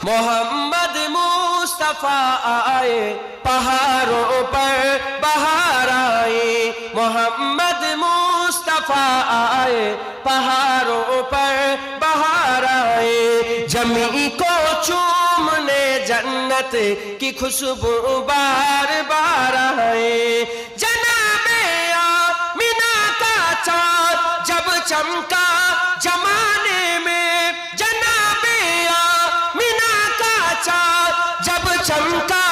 मोहम्मद मुस्तफा आए पहाड़ों पर बहार आए, मोहम्मद मुस्तफा आए पहाड़ों पर बहार आए, जमी को चूमने जन्नत की खुशबू बार बार आए। जनाबे आमिना का चाँद जब चमका जमाने में, जनाबे आमिना का चाँद जब चमका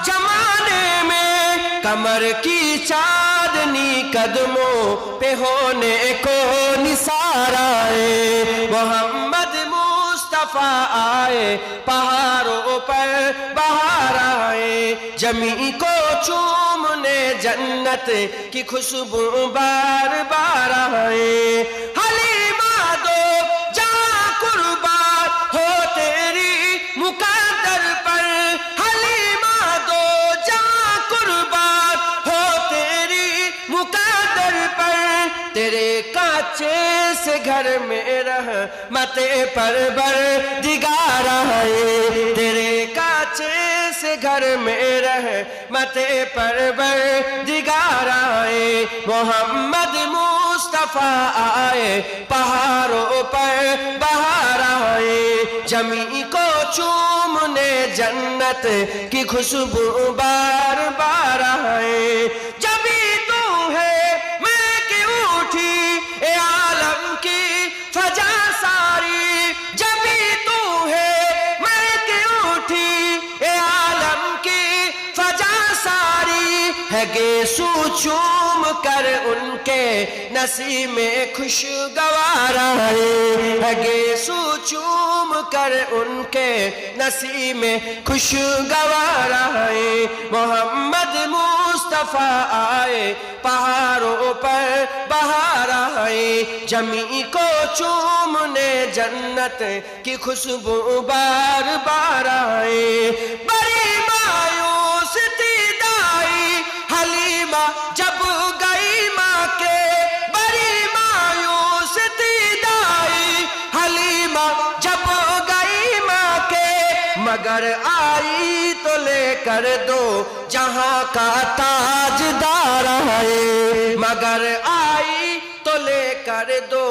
जमाने में, कमर की चांदनी कदमों पे होने को निसार आए। मोहम्मद मुस्तफा आए पहाड़ों पर बहार आए, जमी को चूमने जन्नत की खुशबू बार बार आए। हलीमा दो जहाँ कुर्बान हो तेरी मुकद्दर पर, हलीमा दो जहाँ कुर्बान हो तेरी मुकद्दर पर, तेरे कांचे से घर में रहमते परवरदिगार आए, तेरे कांचे से घर में रहमते परवरदिगार आए। मोहम्मद मुस्तफा आए पहाड़ों पर बहार आए, जमी को चूमने जन्नत की खुशबू बार बार आए। जबी तू है मैं की उठी ए आलम की फजा सारी, जबी तू है मैं की उठी ए आलम की फजा सारी, है गेसू चूम कर उनके नसीब में खुशगवार आए, है गेसू चूम कर उनके नसीब में खुशगवार आए। मोहम्मद मुस्तफा आए पहाड़ों पर बहार आए, जमी को चूमने जन्नत की खुशबू बार बार आए। बड़ी मायूस थी दाई हलीमा जब गई माँ के, बड़ी मायूस थी दाई हलीमा जब गई माँ के, मगर आई तो लेकर दो जहाँ का ताजदार आए, मगर आई तो लेकर दो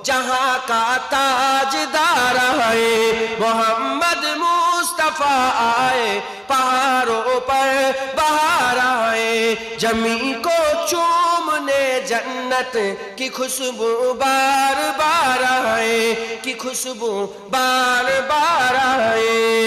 जहाँ का ताजदार आए। मोहम्मद मुस्तफा आए पहाड़ों पर बहार आए, जमी को चूमने जन्नत की खुशबू बार बार आए, की खुशबू बार बार आए।